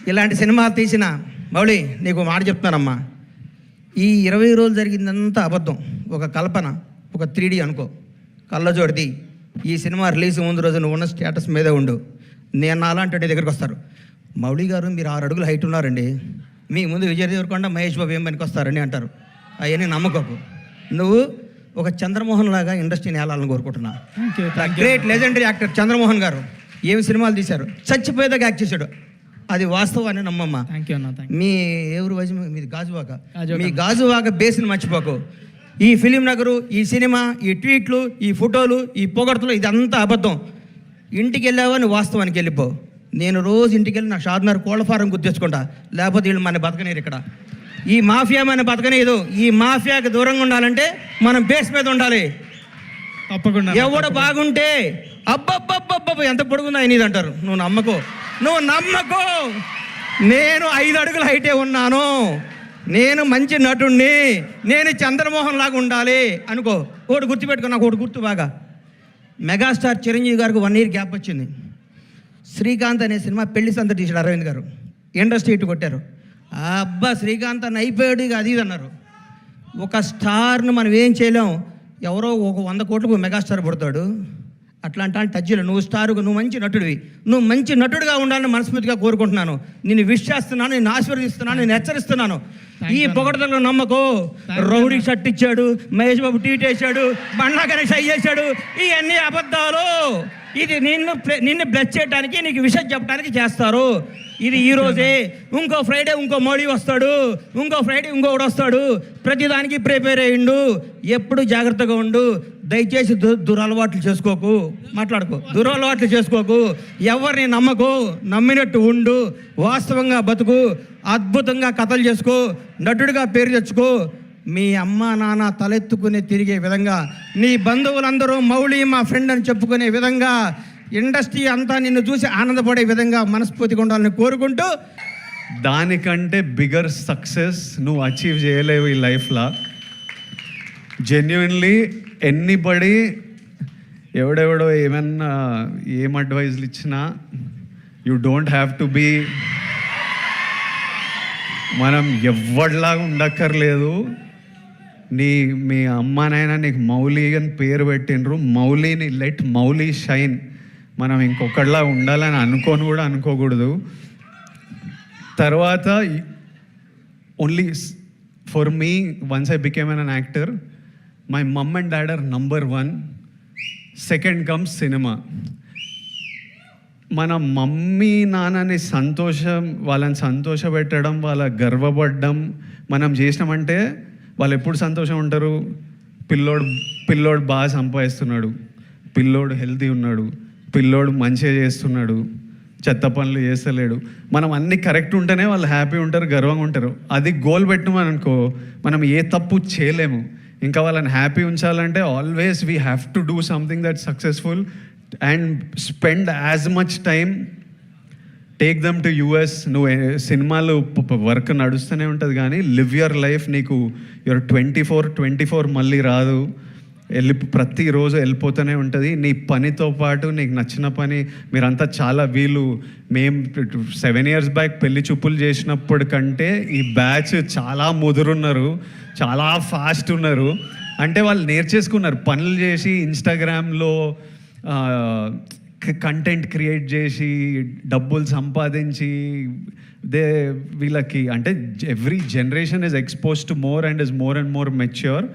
ఇలాంటి సినిమా తీసిన మౌళి నీకు మాట చెప్తున్నానమ్మా, ఈ 20 రోజులు జరిగిందంతా అబద్ధం, ఒక కల్పన, ఒక 3D అనుకో, కళ్ళజోడిది. ఈ సినిమా రిలీజ్ ముందు రోజు నువ్వు ఉన్న స్టేటస్ మీదే ఉండు. నేను అలాంటి దగ్గరికి వస్తారు, మౌళి గారు మీరు 6 అడుగులు హైట్ ఉన్నారండి, మీ ముందు విజయ్ దేవరకొండ మహేష్ బాబు ఏం పనికి వస్తారని అంటారు. అవన్నీ నమ్మకోకు. నువ్వు ఒక చంద్రమోహన్ లాగా ఇండస్ట్రీని ఏలాలని కోరుకుంటున్నా. గ్రేట్ లెజెండరీ యాక్టర్ చంద్రమోహన్ గారు ఏమి సినిమాలు తీశారు, చచ్చిపోయేదాకా యాక్ట్ చేశాడు, అది వాస్తవాన్ని నమ్మమ్మ. మీ ఎవరు వయసు మీది గాజువాక, మీ గాజువాక బేస్ని మర్చిపోకు. ఈ ఫిలిం నగరు, ఈ సినిమా, ఈ ట్వీట్లు, ఈ ఫోటోలు, ఈ పొగడ్తలు, ఇదంతా అబద్ధం. ఇంటికి వెళ్ళావా నువ్వు వాస్తవానికి వెళ్ళిపో. నేను రోజు ఇంటికి వెళ్ళి నా షాద్నగర్ కోళ్ళ ఫారం గుర్తించుకుంటా, లేకపోతే వీళ్ళు మన బతకనేరు. ఇక్కడ ఈ మాఫియా మన బతకనేదు. ఈ మాఫియాకి దూరంగా ఉండాలంటే మనం బేస్ మీద ఉండాలి. తప్పకుండా ఎవడు బాగుంటే అబ్బబ్బబ్బబ్బ ఎంత పొడుగుందా అనేది అంటారు. నువ్వు నమ్మకో. నేను 5 అడుగుల హైటే ఉన్నాను, నేను మంచి నటుణ్ణి, నేను చంద్రమోహన్ లాగా ఉండాలి అనుకో. ఒకటి గుర్తుపెట్టుకో, నాకు ఒకటి గుర్తు బాగా. మెగాస్టార్ చిరంజీవి గారికి 1 ఇయర్ గ్యాప్ వచ్చింది. శ్రీకాంత్ అనే సినిమా పెళ్లి సంత తీసాడు అరవింద్ గారు, ఇండస్ట్రీ ఇటు కొట్టారు. అబ్బా శ్రీకాంత్ అని అయిపోయాడు, ఇక అది అన్నారు. ఒక స్టార్ను మనం ఏం చేయలేం. ఎవరో ఒక 100 కోట్లకు మెగాస్టార్ పుడతాడు. అట్లాంటి టచ్లో నువ్వు స్టారుగా, నువ్వు మంచి నటుడివి, నువ్వు మంచి నటుడిగా ఉండాలని మనస్ఫూర్తిగా కోరుకుంటున్నాను. నేను విష్ చేస్తున్నాను, నేను ఆశీర్వదిస్తున్నాను, నేను హెచ్చరిస్తున్నాను. ఈ పొగడతలో నమ్మకో. రౌడీ షర్ట్ ఇచ్చాడు, మహేష్ బాబు ట్వీట్ వేసాడు, బండ్లా గణేష్ అయ్యేశాడు, ఇవన్నీ అబద్ధాలు. ఇది నిన్ను బ్లెస్ చేయడానికి, నీకు విషయం చెప్పడానికి చేస్తారు. ఇది ఈరోజే, ఇంకో ఫ్రైడే ఇంకో మోడీ వస్తాడు, ఇంకో ఫ్రైడే ఇంకొకటి వస్తాడు. ప్రతిదానికి ప్రిపేర్ అయ్యిండు. ఎప్పుడు జాగ్రత్తగా ఉండు. దయచేసి దురలవాట్లు చేసుకోకు, మాట్లాడుకో, దురలవాట్లు చేసుకోకు. ఎవరిని నమ్మకు, నమ్మినట్టు ఉండు, వాస్తవంగా బతుకు, అద్భుతంగా కథలు చేసుకో, నటుడిగా పేరు తెచ్చుకో. మీ అమ్మ నాన్న తలెత్తుకునే తిరిగే విధంగా, నీ బంధువులందరూ మౌళి మా ఫ్రెండ్ అని చెప్పుకునే విధంగా, ఇండస్ట్రీ అంతా నిన్ను చూసి ఆనందపడే విధంగా మనస్ఫూర్తిగా ఉండాలని కోరుకుంటూ, దానికంటే బిగ్గర్ సక్సెస్ నువ్వు అచీవ్ చేయలేవు ఈ లైఫ్లో. జెన్యున్లీ ఎనీబడి ఎవడెవడో ఏమన్నా ఏం అడ్వైజ్లు ఇచ్చినా, you don't have to be, మనం ఎవరిలాగా ఉండక్కర్లేదు. మీ అమ్మానైనా నీకు మౌలి అని పేరు పెట్టినరు, మౌలిని లెట్ మౌలి షైన్. మనం ఇంకొకళ్ళ ఉండాలని అనుకోకూడదు. తర్వాత only for me, once I became an actor, my mum and dad are number 1, second comes cinema. మన మమ్మీ నాన్నని వాళ్ళని సంతోషపెట్టడం, వాళ్ళ గర్వపడడం మనం చేసినామంటే వాళ్ళు ఎప్పుడు సంతోషం ఉంటారు. పిల్లోడు బాగా సంపాదిస్తున్నాడు, పిల్లోడు హెల్తీ ఉన్నాడు, పిల్లోడు మంచిగా చేస్తున్నాడు, చెత్త పనులు చేస్తలేడు, మనం అన్నీ కరెక్ట్ ఉంటేనే వాళ్ళు హ్యాపీ ఉంటారు, గర్వంగా ఉంటారు. అది గోల్ పెట్టమని అనుకో, మనం ఏ తప్పు చేయలేము. ఇంకా వాళ్ళని హ్యాపీ ఉంచాలంటే always we have to do something that successful and spend as much time. Take them to US. నువ్వు సినిమాలు వర్క్ నడుస్తూనే ఉంటుంది, కానీ లివ్ యువర్ లైఫ్. నీకు యువర్ 24 మళ్ళీ రాదు, ప్రతిరోజు వెళ్ళిపోతూనే ఉంటుంది. నీ పనితో పాటు నీకు నచ్చిన పని. మీరంతా చాలా మేము 7 years బ్యాక్ పెళ్లి చూపులు చేసినప్పటి కంటే ఈ బ్యాచ్ చాలా ముదురున్నారు, చాలా ఫాస్ట్ ఉన్నారు. అంటే వాళ్ళు నేర్చేసుకున్నారు, పనులు చేసి ఇన్స్టాగ్రామ్లో కంటెంట్ క్రియేట్ చేసి డబ్బులు సంపాదించి వీళ్ళకి అంటే every generation is expose to more and is more and more mature.